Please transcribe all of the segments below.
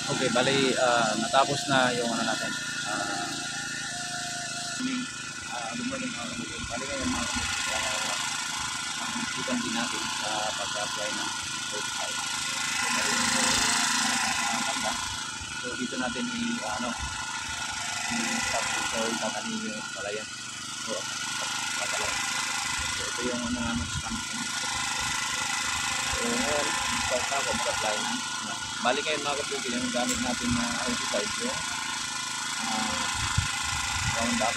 Okay, bali natapos na yung ano natin. Good morning mga kapatid. Bali ngayon mga kapatid, ang ikan din natin sa pag-apply ng website. So, bali ganda. So dito natin i-stop so itatanin yung palayan. So, papalayan. So ito yung ano namin stamp. So ngayon, start na ako mag-apply na. Bali ngayon mga kapatid, yung gamit natin na herbicide yung Roundup.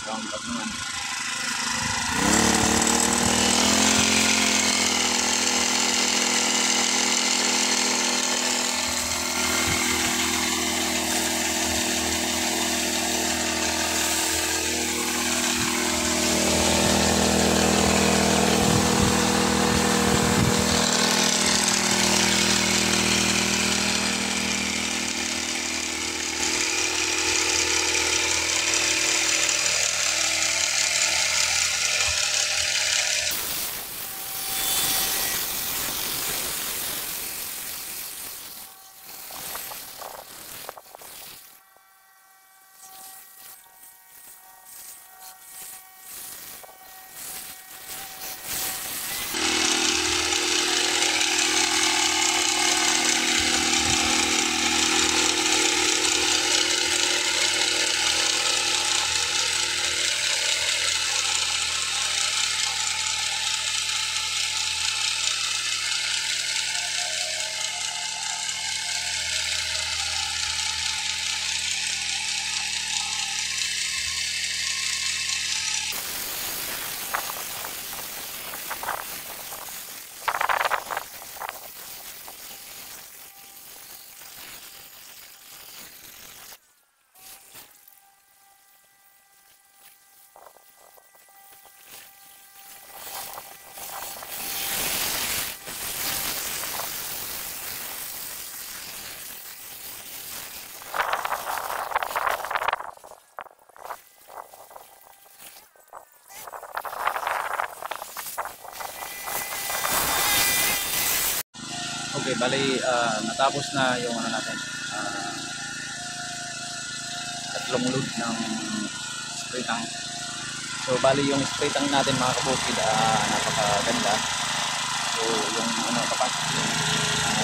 Roundup naman. Okay, bali natapos na yung ano natin. Tatlong load ng spray tank. So bali yung spray tank natin mga kabukid, napakaganda. So yung ano capacity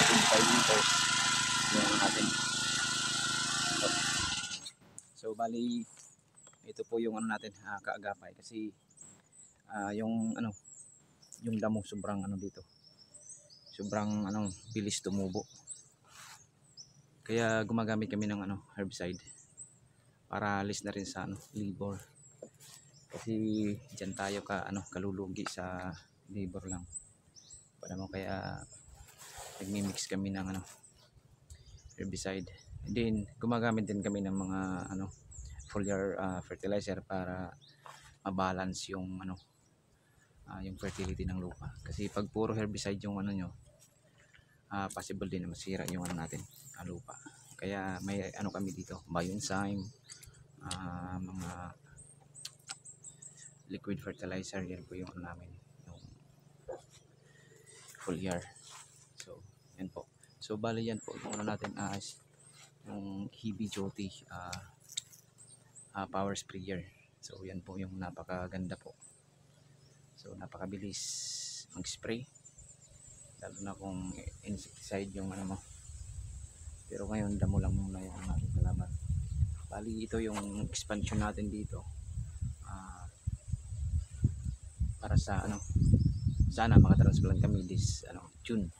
25 liters yung natin. So bali ito po yung ano natin, kaagapay kasi yung ano yung damo sobrang ano dito. Sobrang bilis tumubo. Kaya gumagamit kami ng herbicide para alis na rin sa labor. Kasi diyan tayo kalulugi sa labor lang. Para mo kaya nagmi-mix kami ng herbicide. And then gumagamit din kami ng mga foliar fertilizer para ma-balance yung yung fertility ng lupa. Kasi pag puro herbicide yung nyo, possible din na masira yung natin lupa. Kaya may kami dito, bioenzyme, mga liquid fertilizer, yan po yung namin, yung foliar. So yan po. So bali yan po yung natin yung Heavy Duty power sprayer. So yan po yung napakaganda po. So napakabilis mag-spray, lalo na kung insecticide yung mo. Pero ngayon damo lang muna yung ating kalaban. Bali ito yung expansion natin dito, para sa sana makatransplant kami this June.